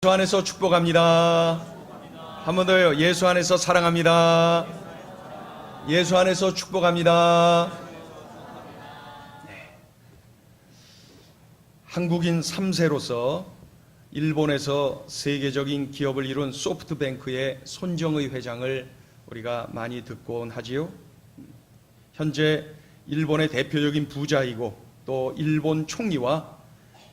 예수 안에서 축복합니다. 한 번 더요. 예수 안에서 사랑합니다. 예수 안에서 축복합니다. 네. 한국인 3세로서 일본에서 세계적인 기업을 이룬 소프트뱅크의 손정의 회장을 우리가 많이 듣곤 하지요. 현재 일본의 대표적인 부자이고 또 일본 총리와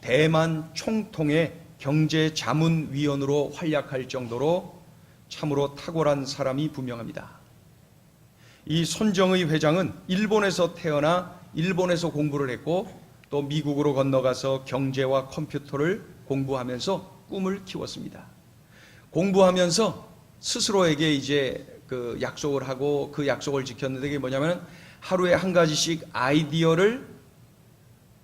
대만 총통의 경제자문위원으로 활약할 정도로 참으로 탁월한 사람이 분명합니다. 이 손정의 회장은 일본에서 태어나 일본에서 공부를 했고 또 미국으로 건너가서 경제와 컴퓨터를 공부하면서 꿈을 키웠습니다. 공부하면서 스스로에게 이제 그 약속을 하고 그 약속을 지켰는데 그게 뭐냐면 하루에 한 가지씩 아이디어를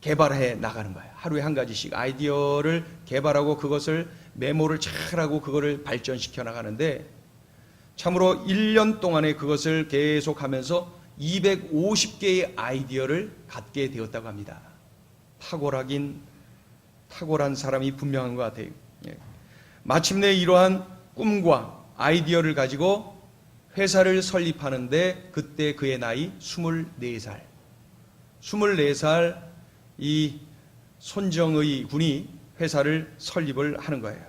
개발해 나가는 거예요. 하루에 한 가지씩 아이디어를 개발하고 그것을 메모를 잘하고 그거를 발전시켜 나가는데 참으로 1년 동안에 그것을 계속하면서 250개의 아이디어를 갖게 되었다고 합니다. 탁월한 사람이 분명한 것 같아요. 마침내 이러한 꿈과 아이디어를 가지고 회사를 설립하는데 그때 그의 나이 24살. 24살 이 손정의 군이 회사를 설립을 하는 거예요.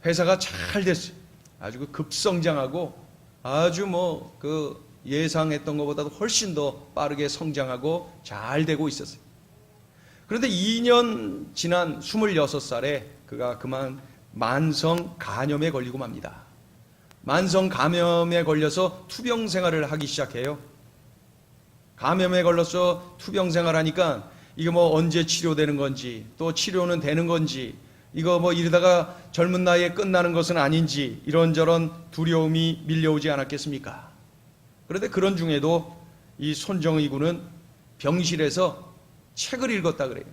회사가 잘 됐어요. 아주 급성장하고 아주 그 예상했던 것보다도 훨씬 더 빠르게 성장하고 잘 되고 있었어요. 그런데 2년 지난 26살에 그가 그만 만성 감염에 걸리고 맙니다. 만성 감염에 걸려서 투병 생활을 하기 시작해요. 감염에 걸려서 투병 생활하니까 이게 언제 치료되는 건지 또 치료는 되는 건지 이거 이러다가 젊은 나이에 끝나는 것은 아닌지 이런저런 두려움이 밀려오지 않았겠습니까? 그런데 그런 중에도 이 손정의 군은 병실에서 책을 읽었다 그래요.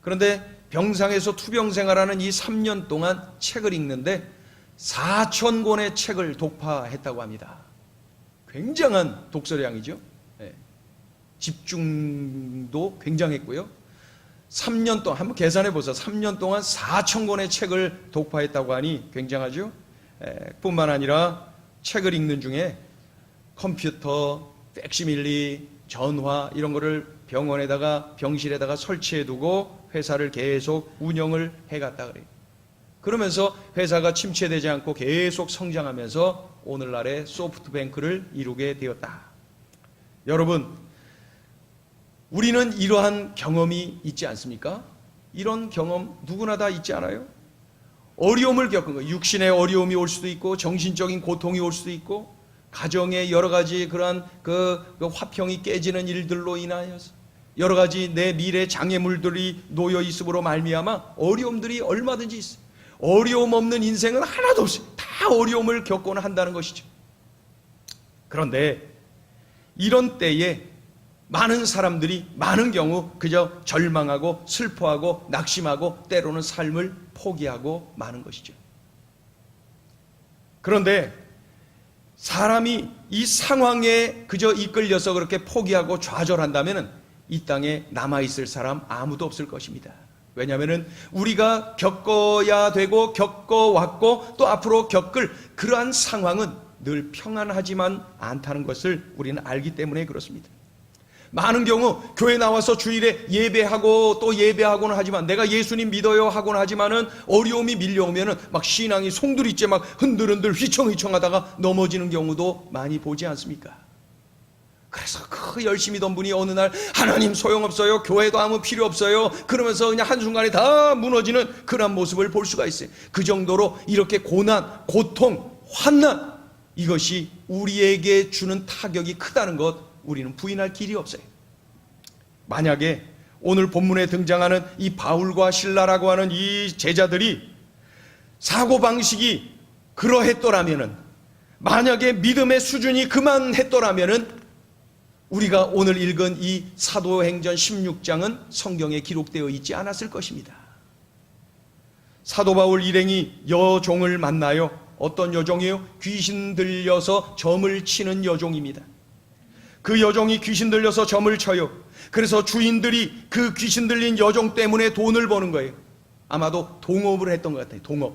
그런데 병상에서 투병 생활하는 이 3년 동안 책을 읽는데 4,000권의 책을 독파했다고 합니다. 굉장한 독서량이죠. 집중도 굉장했고요. 3년 동안 한번 계산해 보세요. 3년 동안 4,000권의 책을 독파했다고 하니 굉장하죠. 뿐만 아니라 책을 읽는 중에 컴퓨터, 팩시밀리, 전화 이런 거를 병실에다가 설치해 두고 회사를 계속 운영을 해갔다 그래요. 그러면서 회사가 침체되지 않고 계속 성장하면서 오늘날의 소프트뱅크를 이루게 되었다. 여러분, 우리는 이러한 경험이 있지 않습니까? 이런 경험 누구나 다 있지 않아요? 어려움을 겪은 거예요. 육신의 어려움이 올 수도 있고 정신적인 고통이 올 수도 있고 가정의 여러 가지 그러한 그 화평이 깨지는 일들로 인하여서 여러 가지 내 미래 장애물들이 놓여 있음으로 말미암아 어려움들이 얼마든지 있어요. 어려움 없는 인생은 하나도 없어요. 다 어려움을 겪고는 한다는 것이죠. 그런데 이런 때에 많은 사람들이 많은 경우 그저 절망하고 슬퍼하고 낙심하고 때로는 삶을 포기하고 마는 것이죠. 그런데 사람이 이 상황에 그저 이끌려서 그렇게 포기하고 좌절한다면 이 땅에 남아있을 사람 아무도 없을 것입니다. 왜냐하면 우리가 겪어야 되고 겪어왔고 또 앞으로 겪을 그러한 상황은 늘 평안하지만 않다는 것을 우리는 알기 때문에 그렇습니다. 많은 경우 교회 나와서 주일에 예배하고 또 예배하고는 하지만 내가 예수님 믿어요 하고는 하지만은 어려움이 밀려오면은 막 신앙이 송두리째 막 흔들흔들 휘청휘청하다가 넘어지는 경우도 많이 보지 않습니까? 그래서 그 열심히 던 분이 어느 날 하나님 소용없어요, 교회도 아무 필요 없어요 그러면서 그냥 한순간에 다 무너지는 그런 모습을 볼 수가 있어요. 그 정도로 이렇게 고난, 고통, 환난 이것이 우리에게 주는 타격이 크다는 것 우리는 부인할 길이 없어요. 만약에 오늘 본문에 등장하는 이 바울과 실라라고 하는 이 제자들이 사고방식이 그러했더라면은, 만약에 믿음의 수준이 그만했더라면은 우리가 오늘 읽은 이 사도행전 16장은 성경에 기록되어 있지 않았을 것입니다. 사도 바울 일행이 여종을 만나요. 어떤 여종이에요? 귀신 들려서 점을 치는 여종입니다. 그 여종이 귀신 들려서 점을 쳐요. 그래서 주인들이 그 귀신 들린 여종 때문에 돈을 버는 거예요. 아마도 동업을 했던 것 같아요. 동업.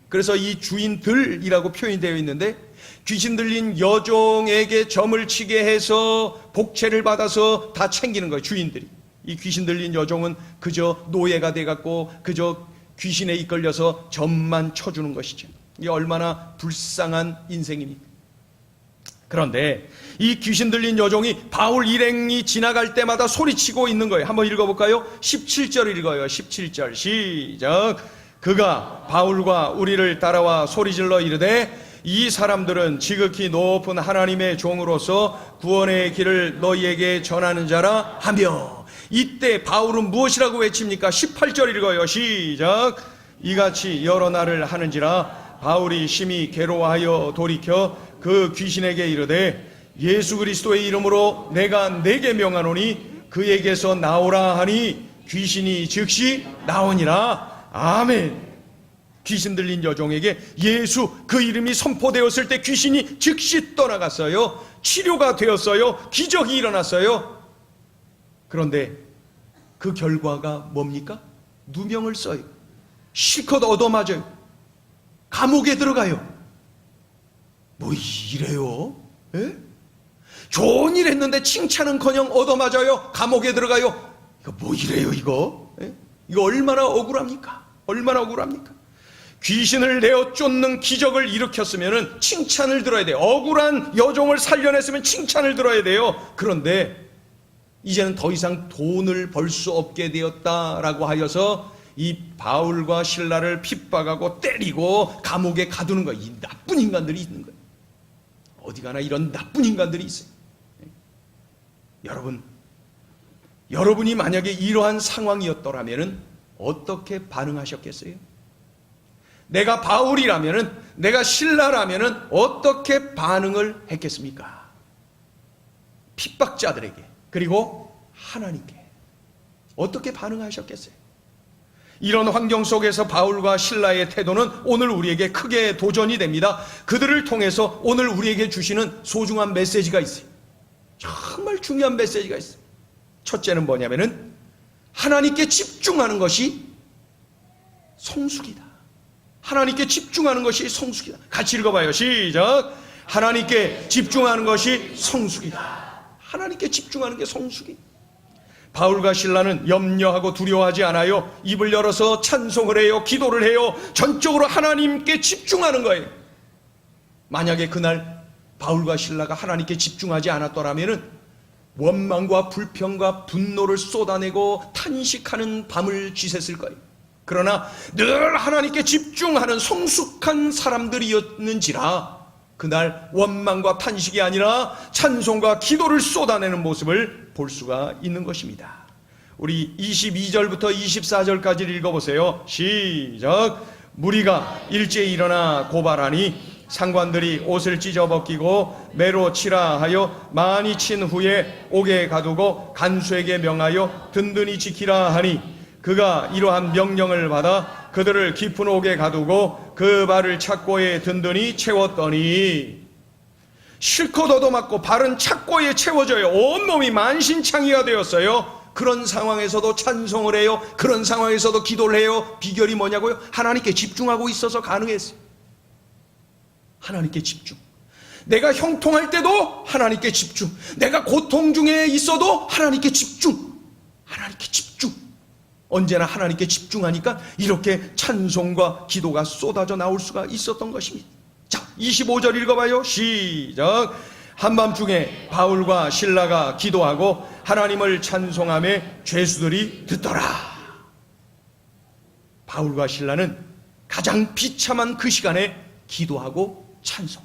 그래서 이 주인들이라고 표현이 되어 있는데 귀신 들린 여종에게 점을 치게 해서 복채를 받아서 다 챙기는 거예요. 주인들이. 이 귀신 들린 여종은 그저 노예가 돼갖고 그저 귀신에 이끌려서 점만 쳐주는 것이죠. 이게 얼마나 불쌍한 인생입니까? 그런데 이 귀신 들린 여종이 바울 일행이 지나갈 때마다 소리치고 있는 거예요. 한번 읽어볼까요? 17절 읽어요. 17절 시작. 그가 바울과 우리를 따라와 소리질러 이르되 이 사람들은 지극히 높은 하나님의 종으로서 구원의 길을 너희에게 전하는 자라 하며, 이때 바울은 무엇이라고 외칩니까? 18절 읽어요. 시작. 이같이 여러 날을 하는지라 바울이 심히 괴로워하여 돌이켜 그 귀신에게 이르되 예수 그리스도의 이름으로 내가 네게 명하노니 그에게서 나오라 하니 귀신이 즉시 나오니라. 아멘. 귀신 들린 여종에게 예수 그 이름이 선포되었을 때 귀신이 즉시 떠나갔어요. 치료가 되었어요. 기적이 일어났어요. 그런데 그 결과가 뭡니까? 누명을 써요. 실컷 얻어맞아요. 감옥에 들어가요. 뭐 이래요? 에? 좋은 일 했는데 칭찬은커녕 얻어맞아요. 감옥에 들어가요. 이거 뭐 이래요 이거? 에? 이거 얼마나 억울합니까? 얼마나 억울합니까? 귀신을 내어 쫓는 기적을 일으켰으면 칭찬을 들어야 돼요. 억울한 여종을 살려냈으면 칭찬을 들어야 돼요. 그런데 이제는 더 이상 돈을 벌 수 없게 되었다라고 하여서 이 바울과 실라를 핍박하고 때리고 감옥에 가두는 거예요. 이 나쁜 인간들이 있는 거예요. 어디 가나 이런 나쁜 인간들이 있어요. 여러분이 만약에 이러한 상황이었더라면 어떻게 반응하셨겠어요? 내가 바울이라면은, 내가 실라라면은 어떻게 반응을 했겠습니까? 핍박자들에게, 그리고 하나님께 어떻게 반응하셨겠어요? 이런 환경 속에서 바울과 실라의 태도는 오늘 우리에게 크게 도전이 됩니다. 그들을 통해서 오늘 우리에게 주시는 소중한 메시지가 있어요. 정말 중요한 메시지가 있어요. 첫째는 뭐냐면은 하나님께 집중하는 것이 성숙이다. 하나님께 집중하는 것이 성숙이다. 같이 읽어봐요. 시작. 하나님께 집중하는 것이 성숙이다. 하나님께 집중하는 게 성숙이. 바울과 실라는 염려하고 두려워하지 않아요. 입을 열어서 찬송을 해요. 기도를 해요. 전적으로 하나님께 집중하는 거예요. 만약에 그날 바울과 실라가 하나님께 집중하지 않았더라면 원망과 불평과 분노를 쏟아내고 탄식하는 밤을 지샜을 거예요. 그러나 늘 하나님께 집중하는 성숙한 사람들이었는지라 그날 원망과 탄식이 아니라 찬송과 기도를 쏟아내는 모습을 볼 수가 있는 것입니다. 우리 22절부터 24절까지 읽어보세요. 시작. 무리가 일제히 일어나 고발하니 상관들이 옷을 찢어벗기고 매로 치라 하여 많이 친 후에 옥에 가두고 간수에게 명하여 든든히 지키라 하니 그가 이러한 명령을 받아 그들을 깊은 옥에 가두고 그 발을 착고에 든든히 채웠더니, 실컷 얻어맞고 발은 착고에 채워져요. 온몸이 만신창이가 되었어요. 그런 상황에서도 찬송을 해요. 그런 상황에서도 기도를 해요. 비결이 뭐냐고요? 하나님께 집중하고 있어서 가능했어요. 하나님께 집중. 내가 형통할 때도 하나님께 집중. 내가 고통 중에 있어도 하나님께 집중. 하나님께 집중. 언제나 하나님께 집중하니까 이렇게 찬송과 기도가 쏟아져 나올 수가 있었던 것입니다. 자, 25절 읽어봐요. 시작. 한밤중에 바울과 실라가 기도하고 하나님을 찬송하며 죄수들이 듣더라. 바울과 실라는 가장 비참한 그 시간에 기도하고 찬송,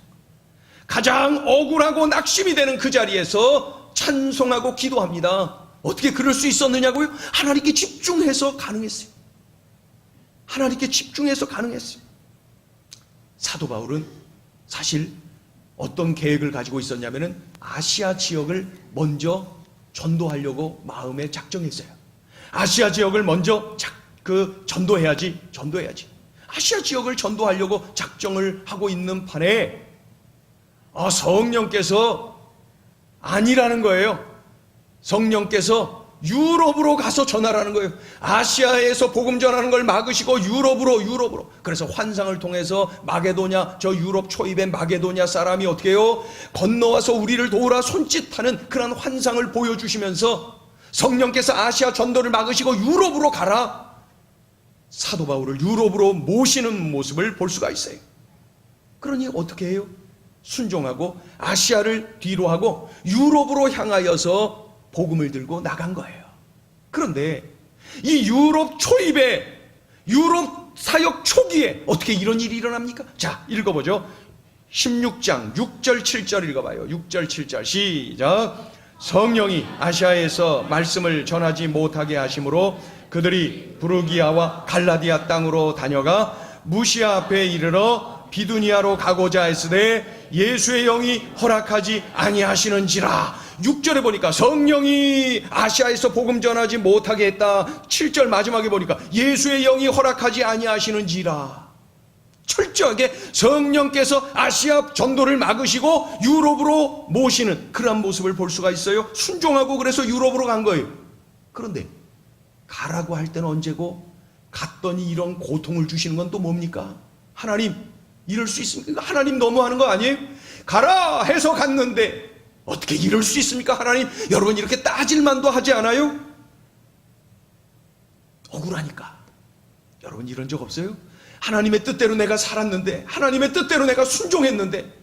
가장 억울하고 낙심이 되는 그 자리에서 찬송하고 기도합니다. 어떻게 그럴 수 있었느냐고요? 하나님께 집중해서 가능했어요. 하나님께 집중해서 가능했어요. 사도 바울은 사실 어떤 계획을 가지고 있었냐면은 아시아 지역을 먼저 전도하려고 마음에 작정했어요. 아시아 지역을 먼저 전도해야지. 아시아 지역을 전도하려고 작정을 하고 있는 판에 성령께서 아니라는 거예요. 성령께서 유럽으로 가서 전하라는 거예요. 아시아에서 복음 전하는 걸 막으시고 유럽으로. 그래서 환상을 통해서 마게도냐, 저 유럽 초입의 마게도냐 사람이 어떻게 해요? 건너와서 우리를 도우라 손짓하는 그런 환상을 보여주시면서 성령께서 아시아 전도를 막으시고 유럽으로 가라. 사도 바울을 유럽으로 모시는 모습을 볼 수가 있어요. 그러니 어떻게 해요? 순종하고 아시아를 뒤로 하고 유럽으로 향하여서 복음을 들고 나간 거예요. 그런데 이 유럽 초입에, 유럽 사역 초기에 어떻게 이런 일이 일어납니까? 자, 읽어보죠. 16장 6절 7절 읽어봐요. 6절 7절 시작. 성령이 아시아에서 말씀을 전하지 못하게 하심으로 그들이 부르기아와 갈라디아 땅으로 다녀가 무시아 앞에 이르러 비두니아로 가고자 했으되 예수의 영이 허락하지 아니하시는지라. 6절에 보니까 성령이 아시아에서 복음 전하지 못하게 했다. 7절 마지막에 보니까 예수의 영이 허락하지 아니하시는지라. 철저하게 성령께서 아시아 전도를 막으시고 유럽으로 모시는 그러한 모습을 볼 수가 있어요. 순종하고 그래서 유럽으로 간 거예요. 그런데 가라고 할 때는 언제고 갔더니 이런 고통을 주시는 건 또 뭡니까? 하나님 이럴 수 있습니까? 하나님 너무하는 거 아니에요? 가라 해서 갔는데 어떻게 이럴 수 있습니까? 하나님, 여러분 이렇게 따질만도 하지 않아요? 억울하니까. 여러분 이런 적 없어요? 하나님의 뜻대로 내가 살았는데, 하나님의 뜻대로 내가 순종했는데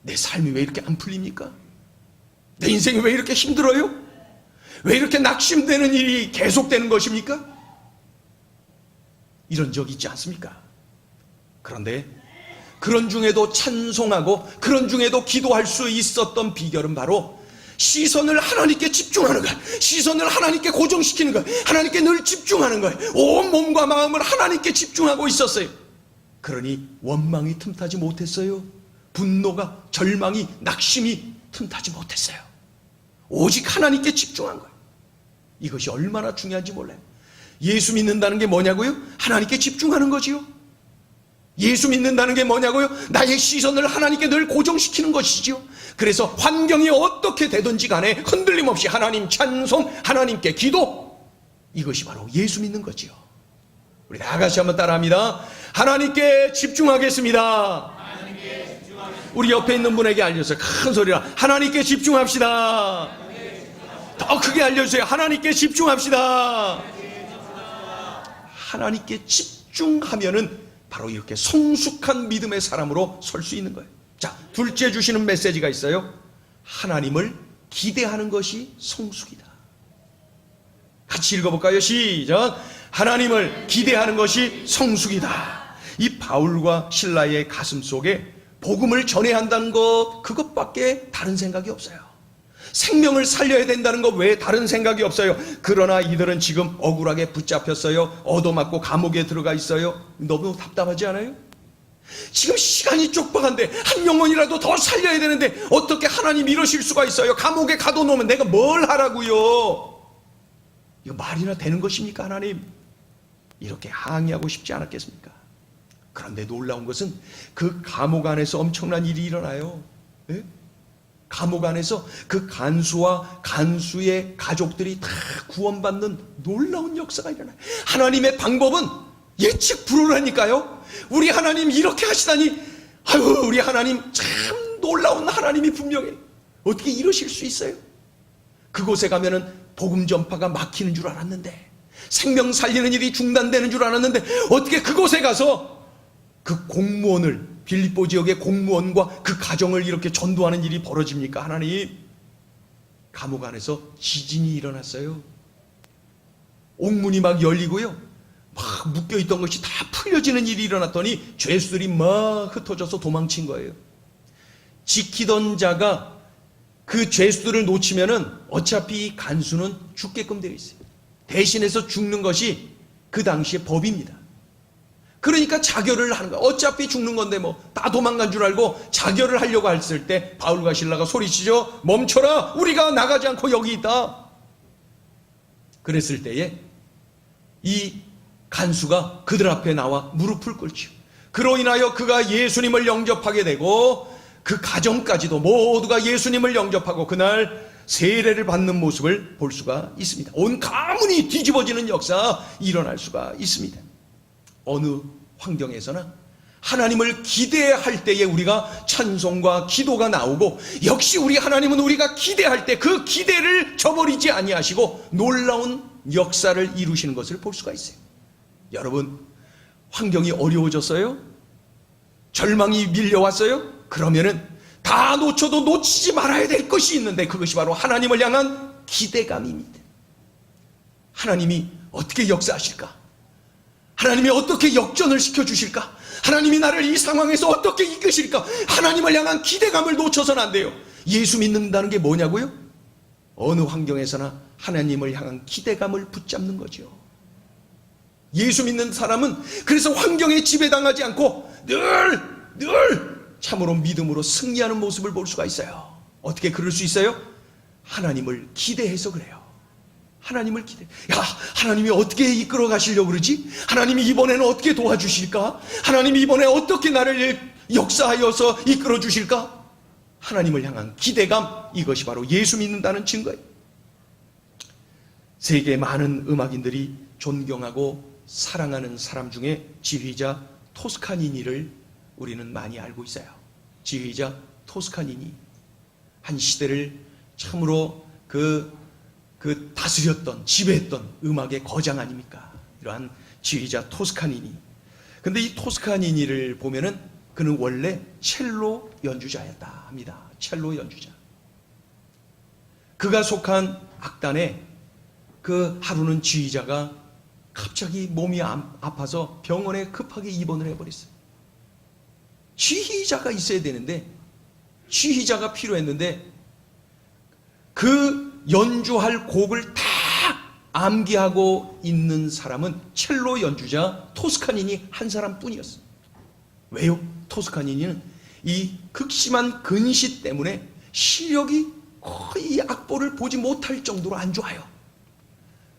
내 삶이 왜 이렇게 안 풀립니까? 내 인생이 왜 이렇게 힘들어요? 왜 이렇게 낙심되는 일이 계속되는 것입니까? 이런 적 있지 않습니까? 그런데 그런 중에도 찬송하고 그런 중에도 기도할 수 있었던 비결은 바로 시선을 하나님께 집중하는 거예요. 시선을 하나님께 고정시키는 거예요. 하나님께 늘 집중하는 거예요. 온 몸과 마음을 하나님께 집중하고 있었어요. 그러니 원망이 틈타지 못했어요. 분노가, 절망이, 낙심이 틈타지 못했어요. 오직 하나님께 집중한 거예요. 이것이 얼마나 중요한지 몰라요. 예수 믿는다는 게 뭐냐고요? 하나님께 집중하는 거지요. 예수 믿는다는 게 뭐냐고요? 나의 시선을 하나님께 늘 고정시키는 것이지요. 그래서 환경이 어떻게 되든지 간에 흔들림 없이 하나님 찬송, 하나님께 기도, 이것이 바로 예수 믿는 거지요. 우리 다 같이 한번 따라합니다. 하나님께 집중하겠습니다. 우리 옆에 있는 분에게 알려주세요. 큰 소리로 하나님께 집중합시다. 더 크게 알려주세요. 하나님께 집중합시다. 하나님께 집중하면은 바로 이렇게 성숙한 믿음의 사람으로 설 수 있는 거예요. 자, 둘째 주시는 메시지가 있어요. 하나님을 기대하는 것이 성숙이다. 같이 읽어볼까요? 시작. 하나님을 기대하는 것이 성숙이다. 이 바울과 실라의 가슴 속에 복음을 전해야 한다는 것, 그것밖에 다른 생각이 없어요. 생명을 살려야 된다는 것 외에 다른 생각이 없어요. 그러나 이들은 지금 억울하게 붙잡혔어요. 얻어맞고 감옥에 들어가 있어요. 너무 답답하지 않아요? 지금 시간이 촉박한데 한 영혼이라도 더 살려야 되는데 어떻게 하나님 이러실 수가 있어요? 감옥에 가둬놓으면 내가 뭘 하라고요? 이거 말이나 되는 것입니까? 하나님 이렇게 항의하고 싶지 않았겠습니까? 그런데 놀라운 것은 그 감옥 안에서 엄청난 일이 일어나요. 예? 감옥 안에서 그 간수와 간수의 가족들이 다 구원받는 놀라운 역사가 일어나요. 하나님의 방법은 예측 불허라니까요. 우리 하나님 이렇게 하시다니, 아유, 우리 하나님 참 놀라운 하나님이 분명해. 어떻게 이러실 수 있어요? 그곳에 가면은 복음 전파가 막히는 줄 알았는데, 생명 살리는 일이 중단되는 줄 알았는데, 어떻게 그곳에 가서 그 공무원을, 빌립보 지역의 공무원과 그 가정을 이렇게 전도하는 일이 벌어집니까? 하나님, 감옥 안에서 지진이 일어났어요. 옥문이 막 열리고요, 막 묶여있던 것이 다 풀려지는 일이 일어났더니 죄수들이 막 흩어져서 도망친 거예요. 지키던 자가 그 죄수들을 놓치면은 어차피 간수는 죽게끔 되어 있어요. 대신해서 죽는 것이 그 당시의 법입니다. 그러니까 자결을 하는 거야. 어차피 죽는 건데 뭐 다 도망간 줄 알고 자결을 하려고 했을 때 바울과 실라가 소리치죠. 멈춰라, 우리가 나가지 않고 여기 있다. 그랬을 때에 이 간수가 그들 앞에 나와 무릎을 꿇죠. 그로 인하여 그가 예수님을 영접하게 되고 그 가정까지도 모두가 예수님을 영접하고 그날 세례를 받는 모습을 볼 수가 있습니다. 온 가문이 뒤집어지는 역사 일어날 수가 있습니다. 어느 환경에서나 하나님을 기대할 때에 우리가 찬송과 기도가 나오고, 역시 우리 하나님은 우리가 기대할 때 그 기대를 저버리지 아니하시고 놀라운 역사를 이루시는 것을 볼 수가 있어요. 여러분, 환경이 어려워졌어요? 절망이 밀려왔어요? 그러면은 다 놓쳐도 놓치지 말아야 될 것이 있는데, 그것이 바로 하나님을 향한 기대감입니다. 하나님이 어떻게 역사하실까? 하나님이 어떻게 역전을 시켜주실까? 하나님이 나를 이 상황에서 어떻게 이끄실까? 하나님을 향한 기대감을 놓쳐서는 안 돼요. 예수 믿는다는 게 뭐냐고요? 어느 환경에서나 하나님을 향한 기대감을 붙잡는 거죠. 예수 믿는 사람은 그래서 환경에 지배당하지 않고 늘 참으로 믿음으로 승리하는 모습을 볼 수가 있어요. 어떻게 그럴 수 있어요? 하나님을 기대해서 그래요. 하나님을 기대. 야, 하나님이 어떻게 이끌어 가시려고 그러지? 하나님이 이번에는 어떻게 도와주실까? 하나님이 이번에 어떻게 나를 역사하여서 이끌어 주실까? 하나님을 향한 기대감, 이것이 바로 예수 믿는다는 증거예요. 세계 많은 음악인들이 존경하고 사랑하는 사람 중에 지휘자 토스카니니를 우리는 많이 알고 있어요. 지휘자 토스카니니, 한 시대를 참으로 다스렸던, 지배했던 음악의 거장 아닙니까? 이러한 지휘자 토스카니니. 근데 이 토스카니니를 보면은 그는 원래 첼로 연주자였다 합니다. 첼로 연주자. 그가 속한 악단에 그 하루는 지휘자가 갑자기 몸이 아파서 병원에 급하게 입원을 해버렸어요. 지휘자가 있어야 되는데, 지휘자가 필요했는데, 그 연주할 곡을 다 암기하고 있는 사람은 첼로 연주자 토스카니니 한 사람뿐이었어요. 왜요? 토스카니니는 이 극심한 근시 때문에 시력이 거의 악보를 보지 못할 정도로 안 좋아요.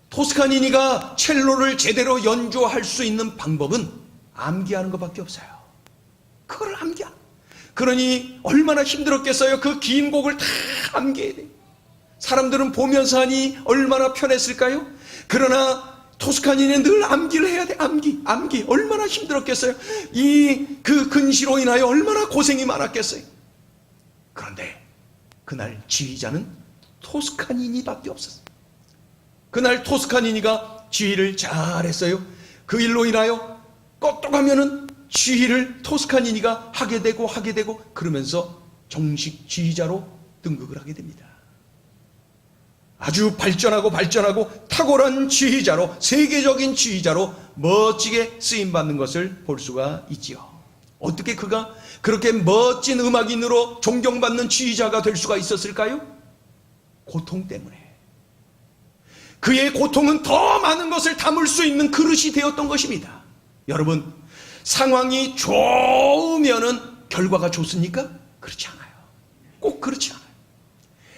토스카니니가 첼로를 제대로 연주할 수 있는 방법은 암기하는 것밖에 없어요. 그걸 암기하는. 그러니 얼마나 힘들었겠어요. 그 긴 곡을 다 암기해야 돼요. 사람들은 보면서 하니 얼마나 편했을까요? 그러나 토스카니는 늘 암기를 해야 돼. 암기. 얼마나 힘들었겠어요. 그 근시로 인하여 얼마나 고생이 많았겠어요. 그런데 그날 지휘자는 토스카니니밖에 없었어요. 그날 토스카니니가 지휘를 잘했어요. 그 일로 인하여 껐떡하면은 지휘를 토스카니니가 하게 되고 그러면서 정식 지휘자로 등극을 하게 됩니다. 아주 발전하고 탁월한 지휘자로, 세계적인 지휘자로 멋지게 쓰임받는 것을 볼 수가 있지요. 어떻게 그가 그렇게 멋진 음악인으로 존경받는 지휘자가 될 수가 있었을까요? 고통 때문에. 그의 고통은 더 많은 것을 담을 수 있는 그릇이 되었던 것입니다. 여러분, 상황이 좋으면은 결과가 좋습니까? 그렇지 않아요. 꼭 그렇지 않아요.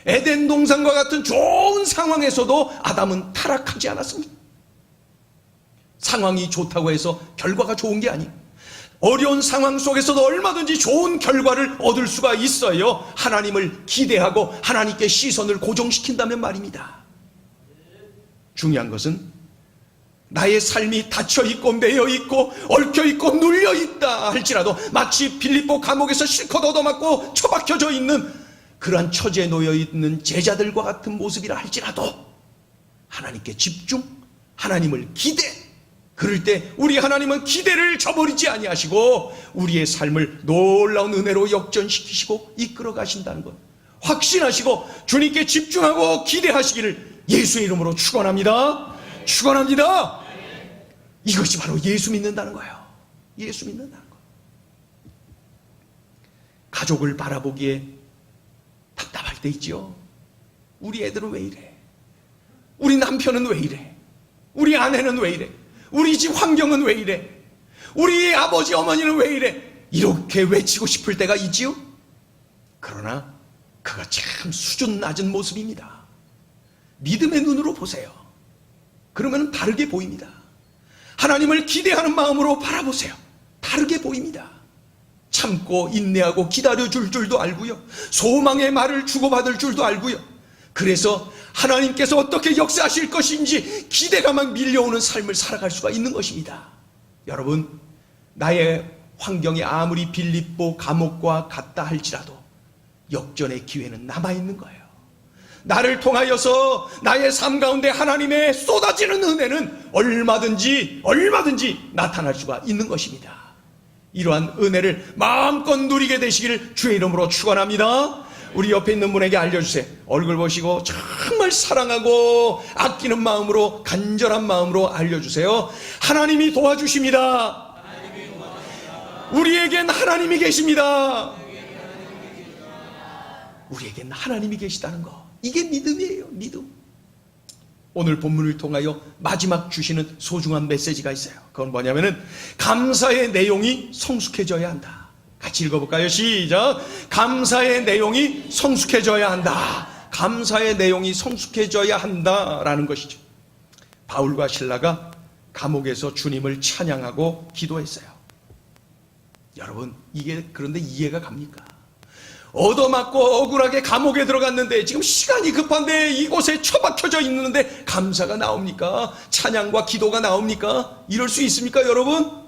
에덴 동산과 같은 좋은 상황에서도 아담은 타락하지 않았습니다. 상황이 좋다고 해서 결과가 좋은 게 아니에요. 어려운 상황 속에서도 얼마든지 좋은 결과를 얻을 수가 있어요. 하나님을 기대하고 하나님께 시선을 고정시킨다면 말입니다. 중요한 것은 나의 삶이 닫혀있고 매여있고 얽혀있고 눌려있다 할지라도, 마치 빌립보 감옥에서 실컷 얻어맞고 처박혀져 있는 그러한 처지에 놓여있는 제자들과 같은 모습이라 할지라도 하나님께 집중, 하나님을 기대. 그럴 때 우리 하나님은 기대를 저버리지 아니하시고 우리의 삶을 놀라운 은혜로 역전시키시고 이끌어 가신다는 것 확신하시고 주님께 집중하고 기대하시기를 예수의 이름으로 축원합니다. 축원합니다. 이것이 바로 예수 믿는다는 거예요. 예수 믿는다는 거. 가족을 바라보기에 답답할 때 있죠. 우리 애들은 왜 이래? 우리 남편은 왜 이래? 우리 아내는 왜 이래? 우리 집 환경은 왜 이래? 우리 아버지 어머니는 왜 이래? 이렇게 외치고 싶을 때가 있지요. 그러나 그가 참 수준 낮은 모습입니다. 믿음의 눈으로 보세요. 그러면 다르게 보입니다. 하나님을 기대하는 마음으로 바라보세요. 다르게 보입니다. 참고 인내하고 기다려줄 줄도 알고요. 소망의 말을 주고받을 줄도 알고요. 그래서 하나님께서 어떻게 역사하실 것인지 기대가 막 밀려오는 삶을 살아갈 수가 있는 것입니다. 여러분, 나의 환경이 아무리 빌립보 감옥과 같다 할지라도 역전의 기회는 남아있는 거예요. 나를 통하여서 나의 삶 가운데 하나님의 쏟아지는 은혜는 얼마든지 나타날 수가 있는 것입니다. 이러한 은혜를 마음껏 누리게 되시기를 주의 이름으로 축원합니다. 우리 옆에 있는 분에게 알려주세요. 얼굴 보시고 정말 사랑하고 아끼는 마음으로, 간절한 마음으로 알려주세요. 하나님이 도와주십니다. 우리에겐 하나님이 계십니다. 우리에겐 하나님이 계시다는 거, 이게 믿음이에요. 믿음. 오늘 본문을 통하여 마지막 주시는 소중한 메시지가 있어요. 그건 뭐냐면은 감사의 내용이 성숙해져야 한다. 같이 읽어볼까요? 시작. 감사의 내용이 성숙해져야 한다. 감사의 내용이 성숙해져야 한다라는 것이죠. 바울과 실라가 감옥에서 주님을 찬양하고 기도했어요. 여러분, 이게 그런데 이해가 갑니까? 얻어맞고 억울하게 감옥에 들어갔는데, 지금 시간이 급한데 이곳에 처박혀져 있는데 감사가 나옵니까? 찬양과 기도가 나옵니까? 이럴 수 있습니까, 여러분?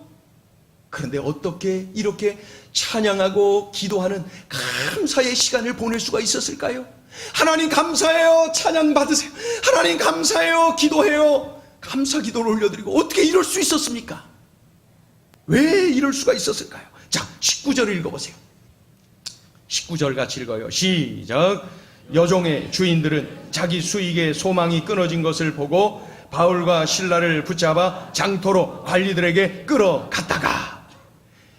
그런데 어떻게 이렇게 찬양하고 기도하는 감사의 시간을 보낼 수가 있었을까요? 하나님 감사해요, 찬양 받으세요. 하나님 감사해요, 기도해요. 감사 기도를 올려드리고, 어떻게 이럴 수 있었습니까? 왜 이럴 수가 있었을까요? 자, 19절을 읽어보세요. 19절 같이 읽어요. 시작. 여종의 주인들은 자기 수익의 소망이 끊어진 것을 보고 바울과 실라를 붙잡아 장터로 관리들에게 끌어갔다가,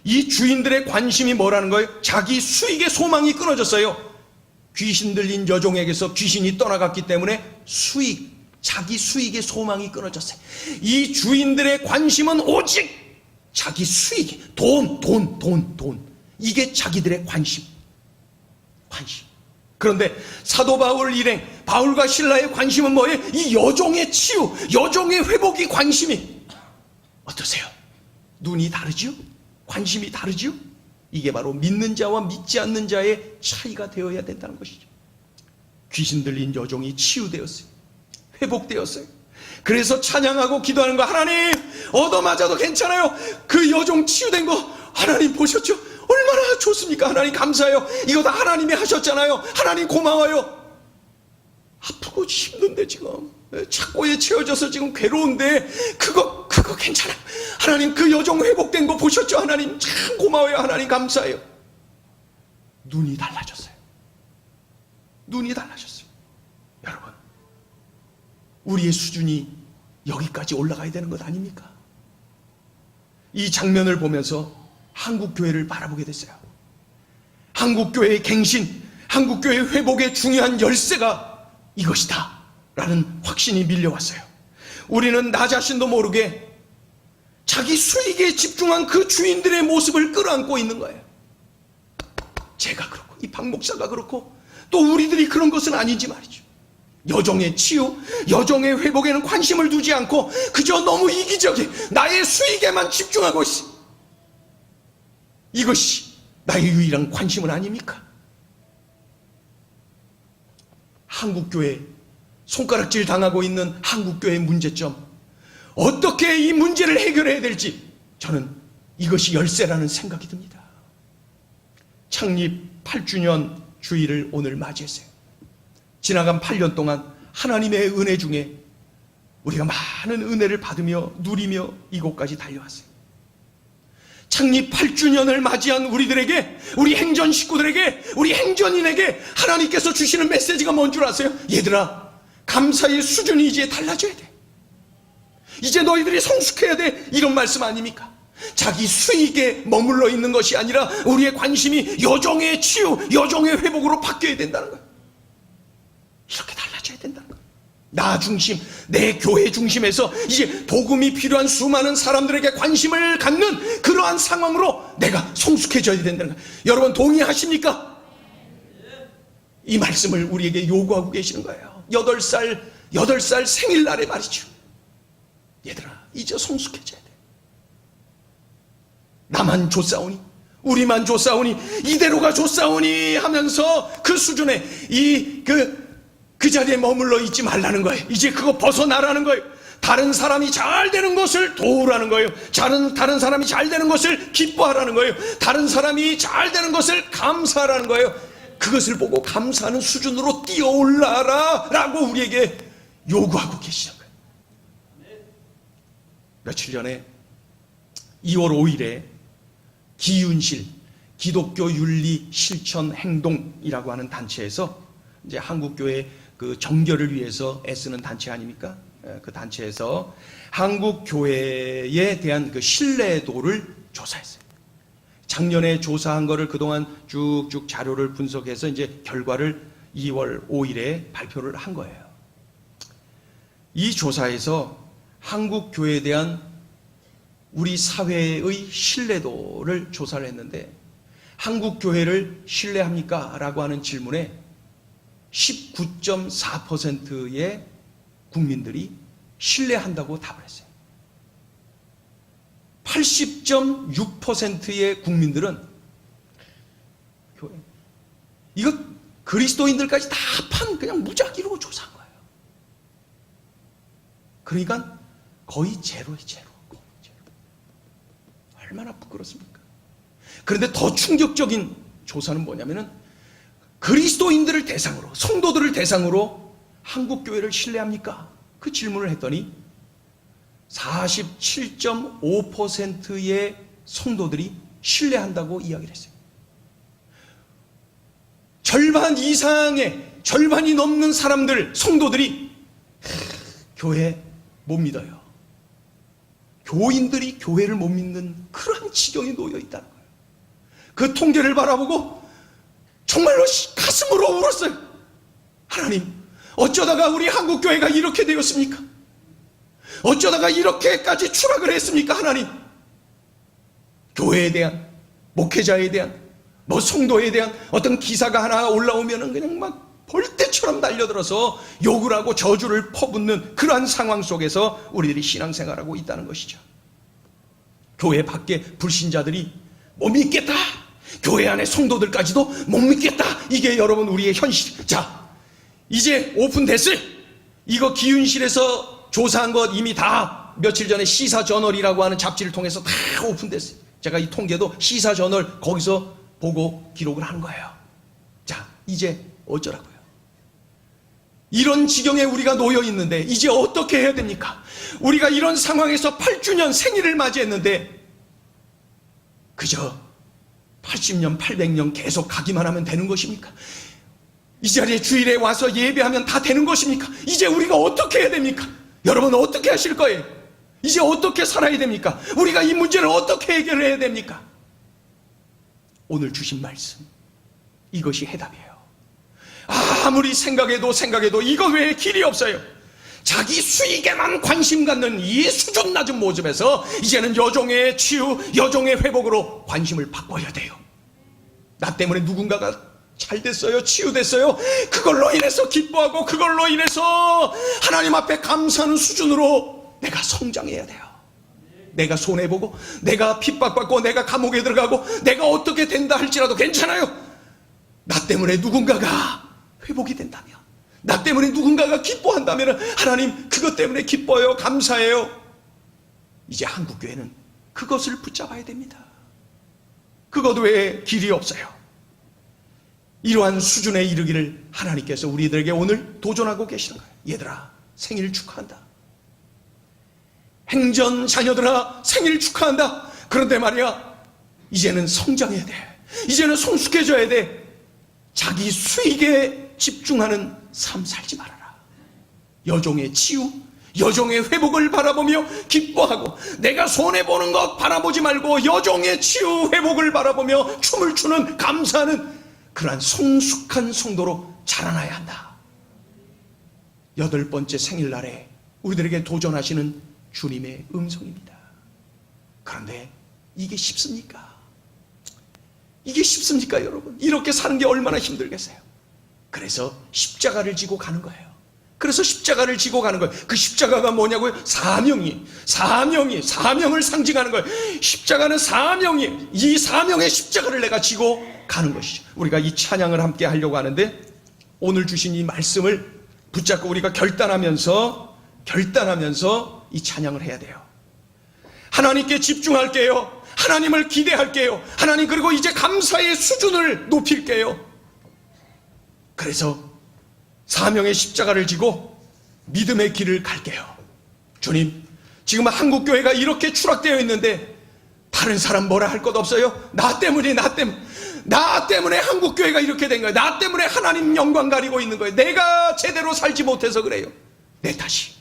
이 주인들의 관심이 뭐라는 거예요? 자기 수익의 소망이 끊어졌어요. 귀신 들린 여종에게서 귀신이 떠나갔기 때문에 자기 수익의 소망이 끊어졌어요. 이 주인들의 관심은 오직 자기 수익, 돈. 이게 자기들의 관심. 그런데 사도 바울 일행, 바울과 실라의 관심은 뭐예요? 이 여종의 치유, 여종의 회복이 관심이. 어떠세요? 눈이 다르죠? 관심이 다르죠? 이게 바로 믿는 자와 믿지 않는 자의 차이가 되어야 된다는 것이죠. 귀신 들린 여종이 치유되었어요. 회복되었어요. 그래서 찬양하고 기도하는 거, 하나님 얻어맞아도 괜찮아요. 그 여종 치유된 거 하나님 보셨죠? 얼마나 좋습니까? 하나님 감사해요. 이거 다 하나님이 하셨잖아요. 하나님 고마워요. 아프고 힘든데 지금 착고에 채워져서 지금 괴로운데 그거 괜찮아요. 하나님 그 여종 회복된 거 보셨죠? 하나님 참 고마워요. 하나님 감사해요. 눈이 달라졌어요. 여러분, 우리의 수준이 여기까지 올라가야 되는 것 아닙니까? 이 장면을 보면서 한국교회를 바라보게 됐어요. 한국교회의 갱신, 한국교회의 회복의 중요한 열쇠가 이것이다 라는 확신이 밀려왔어요. 우리는 나 자신도 모르게 자기 수익에 집중한 그 주인들의 모습을 끌어안고 있는 거예요. 제가 그렇고 이 박 목사가 그렇고 또 우리들이 그런 것은 아닌지 말이죠. 여종의 치유, 여종의 회복에는 관심을 두지 않고 그저 너무 이기적인 나의 수익에만 집중하고 있어. 이것이 나의 유일한 관심은 아닙니까? 한국교회, 손가락질 당하고 있는 한국교회의 문제점, 어떻게 이 문제를 해결해야 될지 저는 이것이 열쇠라는 생각이 듭니다. 창립 8주년 주일을 오늘 맞이했어요. 지나간 8년 동안 하나님의 은혜 중에 우리가 많은 은혜를 받으며 누리며 이곳까지 달려왔어요. 창립 8주년을 맞이한 우리들에게, 우리 행전 식구들에게, 우리 행전인에게 하나님께서 주시는 메시지가 뭔 줄 아세요? 얘들아, 감사의 수준이 이제 달라져야 돼. 이제 너희들이 성숙해야 돼. 이런 말씀 아닙니까? 자기 수익에 머물러 있는 것이 아니라 우리의 관심이 여종의 치유, 여종의 회복으로 바뀌어야 된다는 거예요. 이렇게 달라져야 된다는 거예요. 나 중심, 내 교회 중심에서 이제 복음이 필요한 수많은 사람들에게 관심을 갖는 그러한 상황으로 내가 성숙해져야 된다는 거예요. 여러분 동의하십니까? 이 말씀을 우리에게 요구하고 계시는 거예요. 8살 생일날에 말이죠. 얘들아, 이제 성숙해져야 돼. 나만 좋사오니, 우리만 좋사오니, 이대로가 좋사오니 하면서 그 수준의 그 자리에 머물러 있지 말라는 거예요. 이제 그거 벗어나라는 거예요. 다른 사람이 잘 되는 것을 도우라는 거예요. 다른 사람이 잘 되는 것을 기뻐하라는 거예요. 다른 사람이 잘 되는 것을 감사하라는 거예요. 그것을 보고 감사하는 수준으로 뛰어올라라 라고 우리에게 요구하고 계시는 거예요. 며칠 전에 2월 5일에 기윤실 기독교 윤리 실천 행동이라고 하는 단체에서 이제 한국교회 그 정결을 위해서 애쓰는 단체 아닙니까? 그 단체에서 한국교회에 대한 그 신뢰도를 조사했어요. 작년에 조사한 거를 그동안 쭉쭉 자료를 분석해서 이제 결과를 2월 5일에 발표를 한 거예요. 이 조사에서 한국교회에 대한 우리 사회의 신뢰도를 조사를 했는데, 한국교회를 신뢰합니까? 라고 하는 질문에 19.4%의 국민들이 신뢰한다고 답을 했어요. 80.6%의 국민들은 교회, 이거 그리스도인들까지 다 합한 그냥 무작위로 조사한 거예요. 그러니까 거의 제로예요, 제로. 얼마나 부끄럽습니까? 그런데 더 충격적인 조사는 뭐냐면은 그리스도인들을 대상으로, 성도들을 대상으로 한국교회를 신뢰합니까? 그 질문을 했더니 47.5%의 성도들이 신뢰한다고 이야기를 했어요. 절반 이상의, 절반이 넘는 사람들, 성도들이 교회 못 믿어요. 교인들이 교회를 못 믿는 그런 지경에 놓여 있다는 거예요. 그 통계를 바라보고 정말로 가슴으로 울었어요. 하나님, 어쩌다가 우리 한국교회가 이렇게 되었습니까? 어쩌다가 이렇게까지 추락을 했습니까? 하나님, 교회에 대한, 목회자에 대한, 성도에 대한 어떤 기사가 하나 올라오면은 그냥 막 벌떼처럼 달려들어서 욕을 하고 저주를 퍼붓는 그러한 상황 속에서 우리들이 신앙생활하고 있다는 것이죠. 교회 밖에 불신자들이 못 믿겠다, 교회 안에 성도들까지도 못 믿겠다, 이게 여러분 우리의 현실. 자, 이제 오픈됐어요. 이거 기윤실에서 조사한 것 이미 다 며칠 전에 시사저널이라고 하는 잡지를 통해서 다 오픈됐어요. 제가 이 통계도 시사저널 거기서 보고 기록을 하는 거예요. 자, 이제 어쩌라고요? 이런 지경에 우리가 놓여 있는데 이제 어떻게 해야 됩니까? 우리가 이런 상황에서 8주년 생일을 맞이했는데 그저 80년, 800년 계속 가기만 하면 되는 것입니까? 이 자리에 주일에 와서 예배하면 다 되는 것입니까? 이제 우리가 어떻게 해야 됩니까? 여러분 어떻게 하실 거예요? 이제 어떻게 살아야 됩니까? 우리가 이 문제를 어떻게 해결해야 됩니까? 오늘 주신 말씀, 이것이 해답이에요. 아무리 생각해도 이거 외에 길이 없어요. 자기 수익에만 관심 갖는 이 수준 낮은 모습에서 이제는 여종의 치유, 여종의 회복으로 관심을 바꿔야 돼요. 나 때문에 누군가가 잘 됐어요, 치유됐어요, 그걸로 인해서 기뻐하고 그걸로 인해서 하나님 앞에 감사하는 수준으로 내가 성장해야 돼요. 내가 손해보고, 내가 핍박받고, 내가 감옥에 들어가고, 내가 어떻게 된다 할지라도 괜찮아요. 나 때문에 누군가가 회복이 된다면, 나 때문에 누군가가 기뻐한다면 하나님 그것 때문에 기뻐요, 감사해요. 이제 한국교회는 그것을 붙잡아야 됩니다. 그것 외에 길이 없어요. 이러한 수준에 이르기를 하나님께서 우리들에게 오늘 도전하고 계시는 거예요. 얘들아, 생일 축하한다. 행전 자녀들아, 생일 축하한다. 그런데 말이야, 이제는 성장해야 돼. 이제는 성숙해져야 돼. 자기 수익에 집중하는 삶 살지 말아라. 여종의 치유, 여종의 회복을 바라보며 기뻐하고, 내가 손해보는 것 바라보지 말고 여종의 치유, 회복을 바라보며 춤을 추는, 감사하는 그러한 성숙한 성도로 자라나야 한다. 8번째 생일날에 우리들에게 도전하시는 주님의 음성입니다. 그런데 이게 쉽습니까? 이게 쉽습니까, 여러분? 이렇게 사는 게 얼마나 힘들겠어요? 그래서 십자가를 지고 가는 거예요. 그래서 십자가를 지고 가는 거예요. 그 십자가가 뭐냐고요? 사명을 상징하는 거예요. 십자가는 사명이, 이 사명의 십자가를 내가 지고 가는 것이죠. 우리가 이 찬양을 함께 하려고 하는데 오늘 주신 이 말씀을 붙잡고 우리가 결단하면서 이 찬양을 해야 돼요. 하나님께 집중할게요. 하나님을 기대할게요. 하나님, 그리고 이제 감사의 수준을 높일게요. 그래서 사명의 십자가를 지고 믿음의 길을 갈게요. 주님, 지금 한국교회가 이렇게 추락되어 있는데 다른 사람 뭐라 할 것 없어요? 나 때문에 한국교회가 이렇게 된 거예요. 나 때문에 하나님 영광 가리고 있는 거예요. 내가 제대로 살지 못해서 그래요. 내 탓이.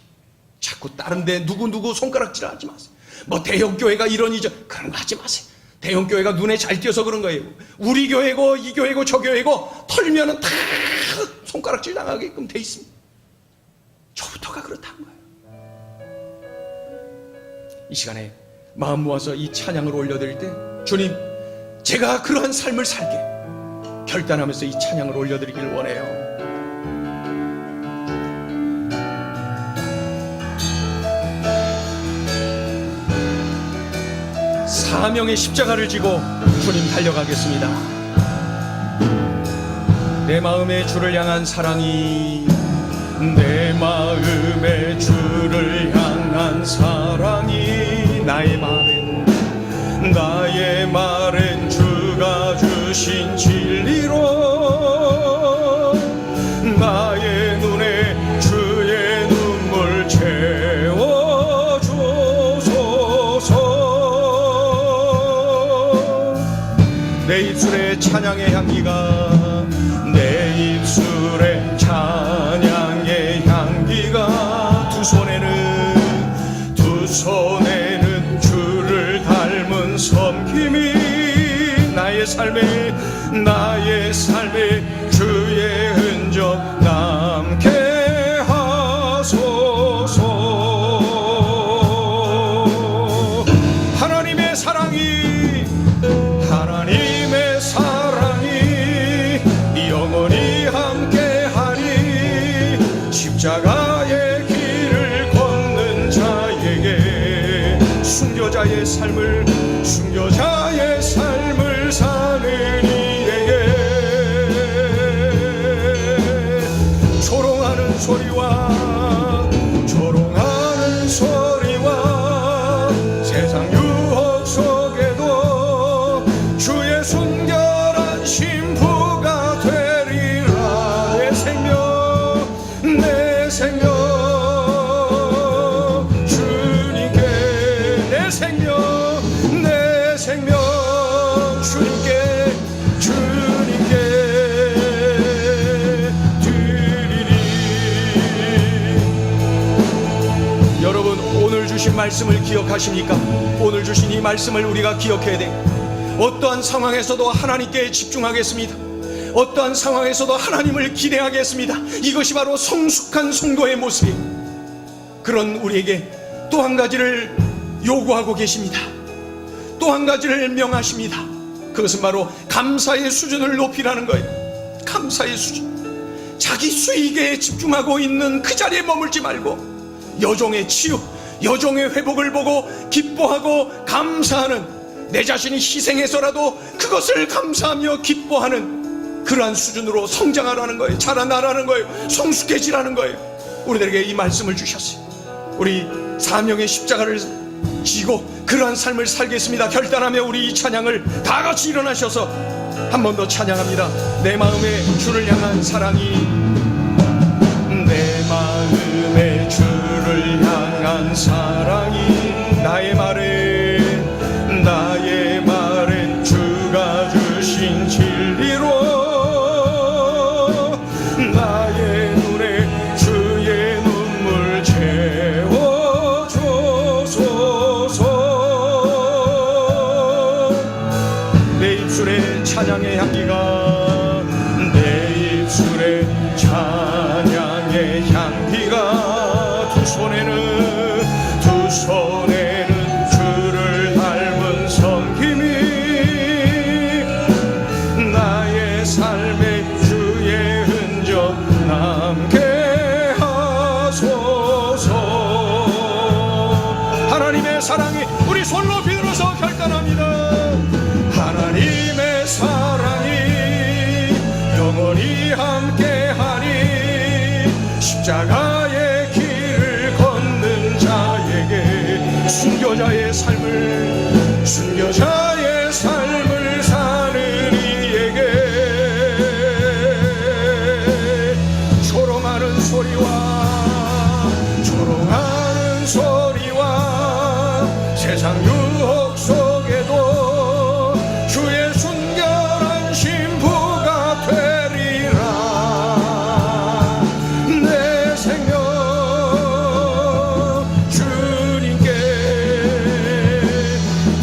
자꾸 다른 데 누구 손가락질 하지 마세요. 뭐 대형교회가 이러니 그런 거 하지 마세요. 대형교회가 눈에 잘 띄어서 그런 거예요. 우리 교회고 이 교회고 저 교회고 털면은 다 손가락질 당하게끔 돼 있습니다. 저부터가 그렇다는 거예요. 이 시간에 마음 모아서 이 찬양을 올려드릴 때, 주님, 제가 그러한 삶을 살게 결단하면서 이 찬양을 올려드리길 원해요. 사명의 십자가를 지고 주님 달려가겠습니다. 내 마음의 주를 향한 사랑이, 내 마음의 주를 향한 사랑이, 나의 말엔 주가 주신 진리로 나의 눈에 주의 눈물 채워주소서. 내 입술에 찬양의 향기가, 내 입술에 찬양의 향기가, 두 손에는 주를 닮은 섬김이 나의 삶에 주의 흔적 남게 하소서. 하나님의 사랑이 영원히 함께하리. 십자가의 길을 걷는 자에게 순교자의 삶을 사는 이에게 조롱하는 소리와 세상 유혹 속에도 주의 순결한 신부가 되리라. 내 생명 주님께, 내 생명 주님께 드리리. 여러분, 오늘 주신 말씀을 기억하십니까? 오늘 주신 이 말씀을 우리가 기억해야 돼요. 어떠한 상황에서도 하나님께 집중하겠습니다. 어떠한 상황에서도 하나님을 기대하겠습니다. 이것이 바로 성숙한 성도의 모습이에요. 그런 우리에게 또 한 가지를 요구하고 계십니다. 또 한 가지를 명하십니다. 그것은 바로 감사의 수준을 높이라는 거예요. 감사의 수준. 자기 수익에 집중하고 있는 그 자리에 머물지 말고 여종의 치유, 여종의 회복을 보고 기뻐하고 감사하는, 내 자신이 희생해서라도 그것을 감사하며 기뻐하는 그러한 수준으로 성장하라는 거예요. 자라나라는 거예요. 성숙해지라는 거예요. 우리들에게 이 말씀을 주셨어요. 우리 사명의 십자가를 지고 그러한 삶을 살겠습니다. 결단하며 우리 이 찬양을 다 같이 일어나셔서 한 번 더 찬양합니다. 내 마음에 주를 향한 사랑이, 내 마음에 주를 향한 사랑이, 나의 말엔 주가 주신 진리로 나의 눈에 주의 눈물 채워주소서. 내 입술에 찬양의 향기가, 내 입술에 찬양의 향기가, 두 손에는 주를 닮은 섬김이 나의 삶에 주의 흔적 남게 하소서. 하나님의 사랑이, 우리 손 높이 들어서 결단합니다. 하나님의 사랑이 십자가의 길을 걷는 자에게 순교자의 삶을 사는 이에게 조롱하는 소리와 세상 유혹 속에도 주의 순결한 신부가 되리라. 내 생명 주님께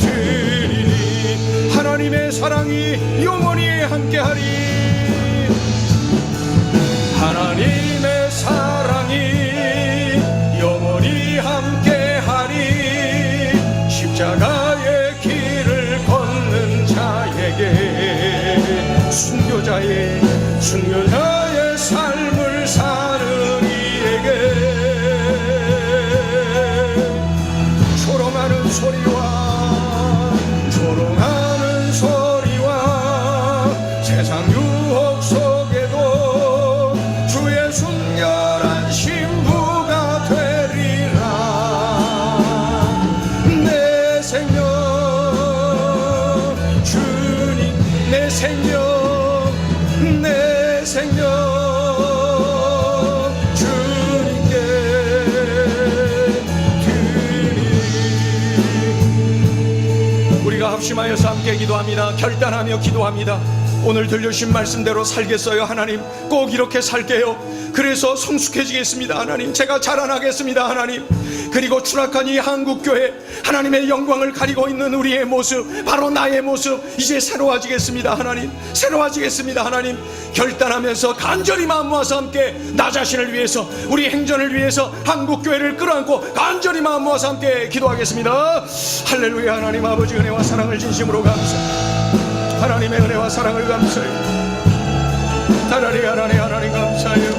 드리니 하나님의 사랑이 영원히 함께하리. 하나님의 사랑이 영원히 함께하리. 십자가의 길을 걷는 자에게 순교자의 삶을 사는 이에게 조롱하는 소리와 세상 유혹 속에도 주의 순결한 신부가 되리라. 내 생명 주님, 내 생명 주님께 드리니. 우리가 합심하여서 함께 기도합니다. 결단하며 기도합니다. 오늘 들려주신 말씀대로 살겠어요. 하나님, 꼭 이렇게 살게요. 그래서 성숙해지겠습니다. 하나님, 제가 자라나겠습니다. 하나님, 그리고 추락한 이 한국교회, 하나님의 영광을 가리고 있는 우리의 모습, 바로 나의 모습, 이제 새로워지겠습니다. 하나님, 새로워지겠습니다. 하나님, 결단하면서 간절히 마음 모아서 함께 나 자신을 위해서, 우리 행전을 위해서 한국교회를 끌어안고 간절히 마음 모아서 함께 기도하겠습니다. 할렐루야. 하나님 아버지, 은혜와 사랑을 진심으로 감사합니다. 하나님의 은혜와 사랑을 감사해요. 하나님 감사해요.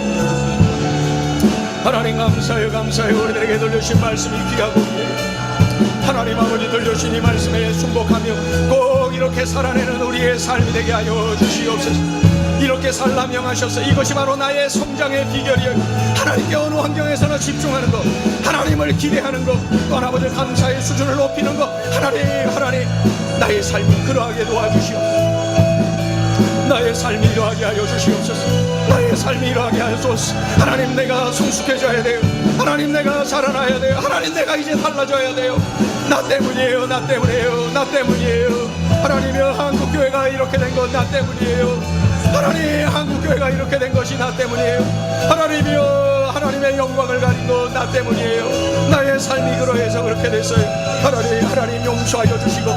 하나님 감사해요. 우리들에게 들려주신 말씀이 귀하고 하나님 아버지 들려주신 이 말씀에 순복하며 꼭 이렇게 살아내는 우리의 삶이 되게 하여 주시옵소서. 이렇게 살라 명하셔서 이것이 바로 나의 성장의 비결이에요. 하나님께 어느 환경에서나 집중하는 것, 하나님을 기대하는 것, 또 아버지 감사의 수준을 높이는 것, 하나님 나의 삶이 그러하게 도와주시옵소서. 나의 삶이 이러하게 하여 주시옵소서. 나의 삶이 이러하게 하소서. 하나님, 내가 성숙해져야 돼요. 하나님, 내가 자라나야 돼요. 하나님, 내가 이제 달라져야 돼요. 나 때문이에요. 하나님이여, 한국교회가 이렇게 된 건 나 때문이에요. 하나님, 한국교회가 이렇게 된 것이 나 때문이에요. 하나님이여, 하나님의 영광을 가린 건 나 때문이에요. 나의 삶이 그러해서 그렇게 됐어요. 하나님 용서하여 주시고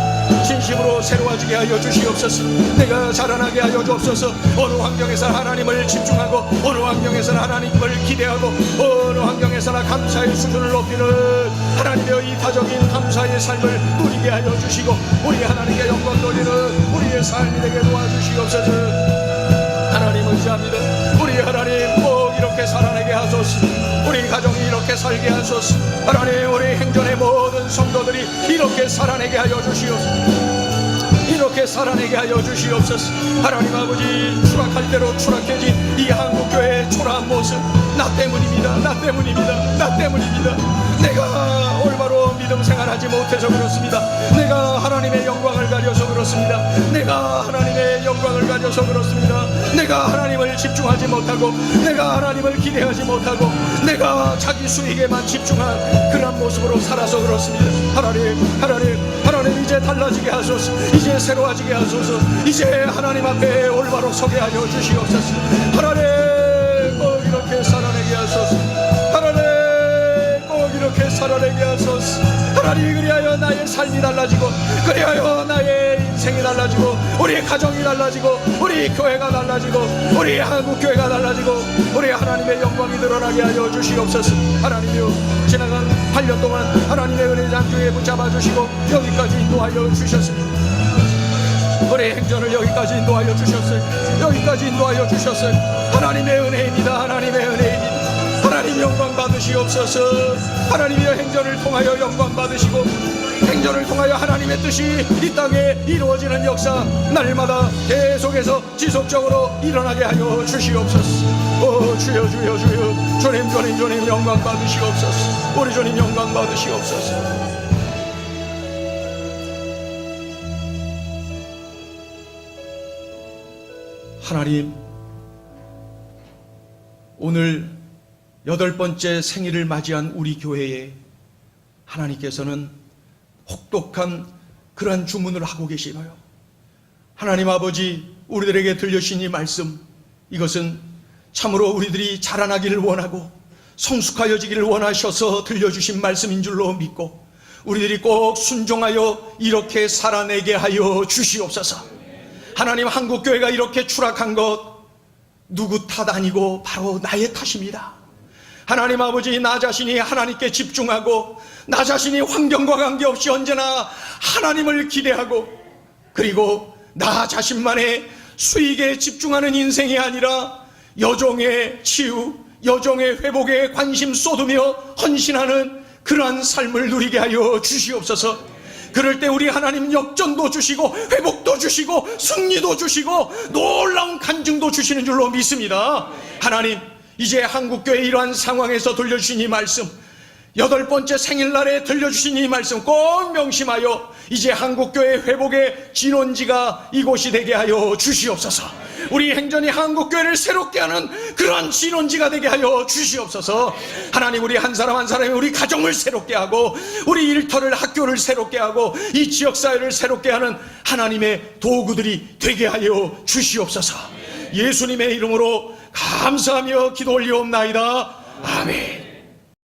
진심으로 새로워지게 하여 주시옵소서. 내가 자라나게 하여 주옵소서. 어느 환경에서나 하나님을 집중하고, 어느 환경에서나 하나님을 기대하고, 어느 환경에서나 감사의 수준을 높이는 하나님의 이타적인 감사의 삶을 누리게 하여 주시고, 우리 하나님께 영광 돌리는 우리의 삶이 되게 도와주시옵소서. 하나님 의지합니다. 우리 하나님 꼭 이렇게 살아내게 하소서. 우리 가정이 이렇게 살게 하소서. 하나님, 우리 행전의 모든 성도들이 이렇게 살아내게 하여 주시옵소서. 이렇게 살아내게 하여 주시옵소서. 하나님 아버지, 추락할 대로 추락해진 이 한국교회의 초라한 모습, 나 때문입니다. 내가 올바로 믿음 생활하지 못해서 그렇습니다. 내가 하나님의 영광을 가려서 그렇습니다. 내가 하나님을 집중하지 못하고, 내가 하나님을 기대하지 못하고, 내가 자기 수익에만 집중한 그런 모습으로 살아서 그렇습니다. 하나님 이제 달라지게 하소서. 이제 새로워지게 하소서. 이제 하나님 앞에 올바로 서게 하여 주시옵소서. 하나님 꼭 이렇게 살아내게 하소서. 하나님, 그리하여 나의 삶이 달라지고, 그리하여 나의 인생이 달라지고, 우리 가정이 달라지고, 우리 교회가 달라지고, 우리 한국교회가 달라지고, 우리 하나님의 영광이 드러나게 하여 주시옵소서. 하나님이여, 지나간 8년 동안 하나님의 은혜 장주에 붙잡아 주시고 여기까지 인도하여 주셨습니다. 우리 행전을 여기까지 인도하여 주셨어요. 하나님의 은혜입니다. 하나님 영광 받으시옵소서. 하나님의 행전을 통하여 영광 받으시고, 행전을 통하여 하나님의 뜻이 이 땅에 이루어지는 역사 날마다 계속해서 지속적으로 일어나게 하여 주시옵소서. 오 주여 주여 주여, 주님 영광 받으시옵소서. 우리 주님 영광 받으시옵소서. 하나님, 오늘 8번째 생일을 맞이한 우리 교회에 하나님께서는 혹독한 그러한 주문을 하고 계시나요? 하나님 아버지, 우리들에게 들려주신 이 말씀, 이것은 참으로 우리들이 자라나기를 원하고 성숙하여지기를 원하셔서 들려주신 말씀인 줄로 믿고 우리들이 꼭 순종하여 이렇게 살아내게 하여 주시옵소서. 하나님, 한국교회가 이렇게 추락한 것 누구 탓 아니고 바로 나의 탓입니다. 하나님 아버지, 나 자신이 하나님께 집중하고 나 자신이 환경과 관계없이 언제나 하나님을 기대하고 그리고 나 자신만의 수익에 집중하는 인생이 아니라 여종의 치유, 여종의 회복에 관심 쏟으며 헌신하는 그러한 삶을 누리게 하여 주시옵소서. 그럴 때 우리 하나님 역전도 주시고 회복도 주시고 승리도 주시고 놀라운 간증도 주시는 줄로 믿습니다. 하나님, 이제 한국교회 이러한 상황에서 들려주신 이 말씀, 8번째 생일날에 들려주신 이 말씀 꼭 명심하여 이제 한국교회 회복의 진원지가 이곳이 되게 하여 주시옵소서. 우리 행전이 한국교회를 새롭게 하는 그러한 진원지가 되게 하여 주시옵소서. 하나님, 우리 한 사람 한 사람이 우리 가정을 새롭게 하고 우리 일터를, 학교를 새롭게 하고 이 지역사회를 새롭게 하는 하나님의 도구들이 되게 하여 주시옵소서. 예수님의 이름으로 감사하며 기도 올리옵나이다. 아멘.